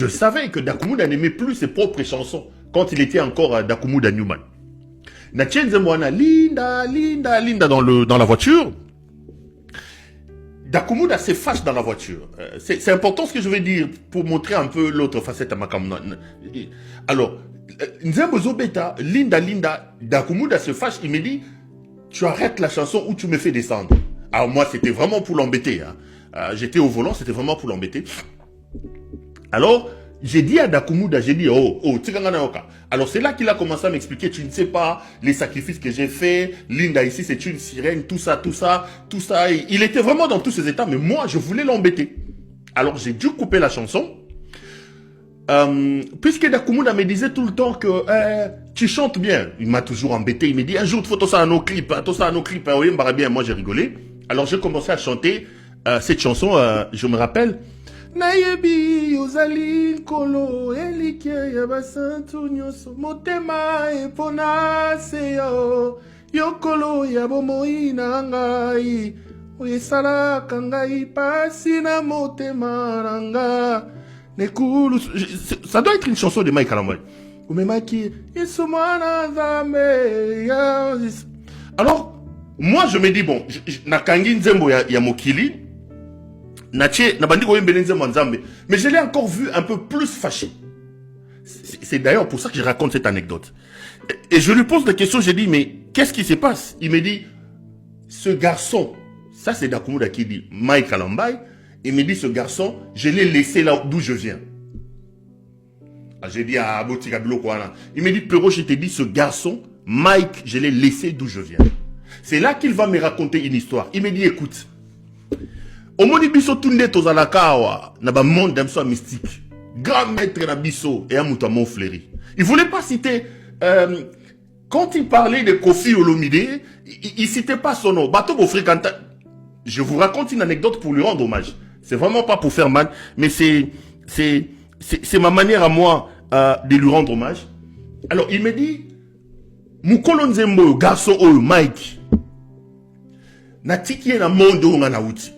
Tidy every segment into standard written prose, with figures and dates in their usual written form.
Je savais que Dakumuda n'aimait plus ses propres chansons quand il était encore Dakumuda Newman. Natienze Mwana, Linda, Linda, Linda dans la voiture. Dakumuda se fâche dans la voiture. C'est important ce que je vais dire pour montrer un peu l'autre facette à Makamna. Alors, Nzembo Beta, Linda, Linda, Dakumuda se fâche, il me dit, tu arrêtes la chanson ou tu me fais descendre. Alors moi, c'était vraiment pour l'embêter. Hein. J'étais au volant, c'était vraiment pour l'embêter. Alors, j'ai dit à Dakumuda, j'ai dit, alors c'est là qu'il a commencé à m'expliquer, tu ne sais pas les sacrifices que j'ai faits, Linda ici c'est une sirène, tout ça, tout ça, tout ça. Il était vraiment dans tous ces états, mais moi je voulais l'embêter. Alors j'ai dû couper la chanson, puisque Dakumuda me disait tout le temps que tu chantes bien. Il m'a toujours embêté, il me dit, un jour tu fais tout ça à nos clips, oui, bien, moi j'ai rigolé. Alors j'ai commencé à chanter cette chanson, je me rappelle, Nayebi ozali kolo elike ya basantu nyoso motema epona seyo yokolo ya bomoi na ngai oyesalaka ngai pasi na motema na nga nekulu. Ça doit être une chanson de Mike Kalambai. Umemaki isumana zambe. Alors moi je me dis bon, nakangi nzembo ya mokili. Mais je l'ai encore vu un peu plus fâché. C'est d'ailleurs pour ça que je raconte cette anecdote. Et je lui pose des questions, je dis, mais qu'est-ce qui se passe? Il me dit, ce garçon, ça c'est Dakumuda qui dit, Mike Kalambai, il me dit, ce garçon, je l'ai laissé là d'où je viens. J'ai dit à Botika Bilokwana. Il me dit, Pero, je t'ai dit, ce garçon, Mike, je l'ai laissé d'où je viens. C'est là qu'il va me raconter une histoire. Il me dit, écoute, au monde biso tunde tozalakawa na ba monde d'amso mystique. Grand maître na biso et amuta mon fléri. Il voulait pas citer quand il parlait de Kofi Olomide, il citait pas son nom. Bato bo fréquenta. Je vous raconte une anecdote pour lui rendre hommage. C'est vraiment pas pour faire mal, mais c'est ma manière à moi de lui rendre hommage. Alors il me dit Mukolo Nzembo garçon oyo Mike. Na tiki na monde on na outi.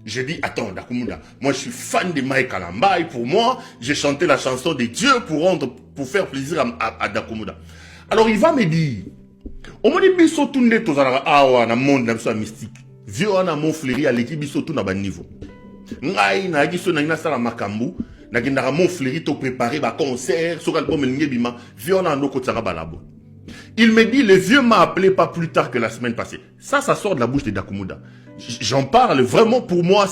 J'ai dit, attends, Dakumuda, moi je suis fan de Mike Kalambai. Pour moi, j'ai chanté la chanson de Dieu pour faire plaisir à Dakumuda. Alors il va me dire, au moins biso tunde tozala awa na monde na mystique. Vieux na mon fléri à l'équipe biso tout na ba niveau. Ngai na giso na ina sala makambu, na ginara mon fléri to préparer ba concert sur album elnge bima, vieux na ndoko tsara balabo. Il me dit, le vieux m'a appelé pas plus tard que la semaine passée. Ça sort de la bouche de Dakumuda. J'en parle vraiment pour moi,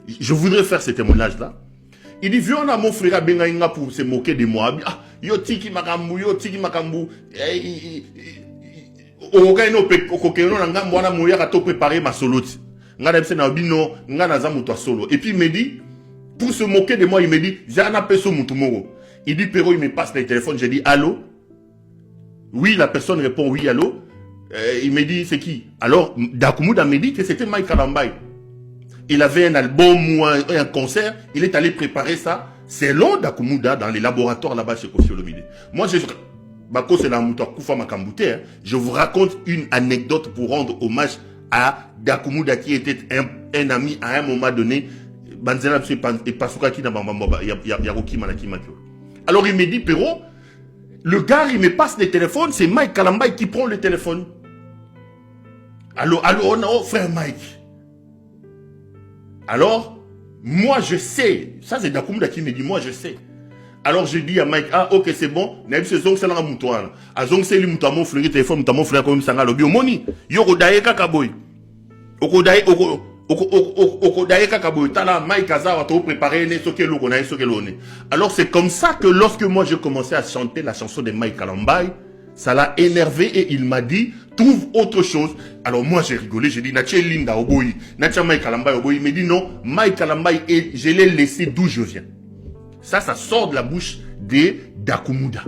je voudrais faire ce témoignage-là. Il dit, vieux, on a mon frère Bengaïnga pour se moquer de moi. Ah, yo tiki makambu. Okaino kokeno nanga mwana moya ka to préparer ma solo. Nga demse na bino, nga na zamu to solo. Et puis il me dit, pour se moquer de moi, il me dit, jana peso mutumoro. Il dit, Pero, il me passe le téléphone, j'ai dit, allô? Oui, la personne répond oui, allô. Il me dit, c'est qui? Alors, Dakumuda me dit que c'était Mike Kalambai. Il avait un album ou un concert. Il est allé préparer ça. Selon Dakumuda, dans les laboratoires là-bas chez Kofi Olomide. Moi, je vous raconte une anecdote pour rendre hommage à Dakumuda qui était un ami à un moment donné. Alors, il me dit, Pero, le gars, il me passe le téléphone, c'est Mike Kalambai qui prend le téléphone. Allô, frère Mike. Alors, moi je sais, ça c'est Dakumuda qui me dit, moi je sais. Alors je dis à Mike, ah ok c'est bon, n'aime ce zong c'est là moutoine. A zong c'est lui moutamo fleury téléphone moutamo fleury comme ça ngalo biomoni. Yoko daye kakaboy. Oko daye kakaboy. Tala Mike Azawa to préparer ne soke lo kona soke lo ne. Alors c'est comme ça que lorsque moi j'ai commencé à chanter la chanson de Mike Kalambai, ça l'a énervé et il m'a dit, trouve autre chose. Alors moi j'ai rigolé, j'ai dit, Natia Linda Oboyi, Natia Mike Kalambai Oboyi. Il m'a dit non, Mike Kalambai, et je l'ai laissé d'où je viens. Ça sort de la bouche de Dakumuda.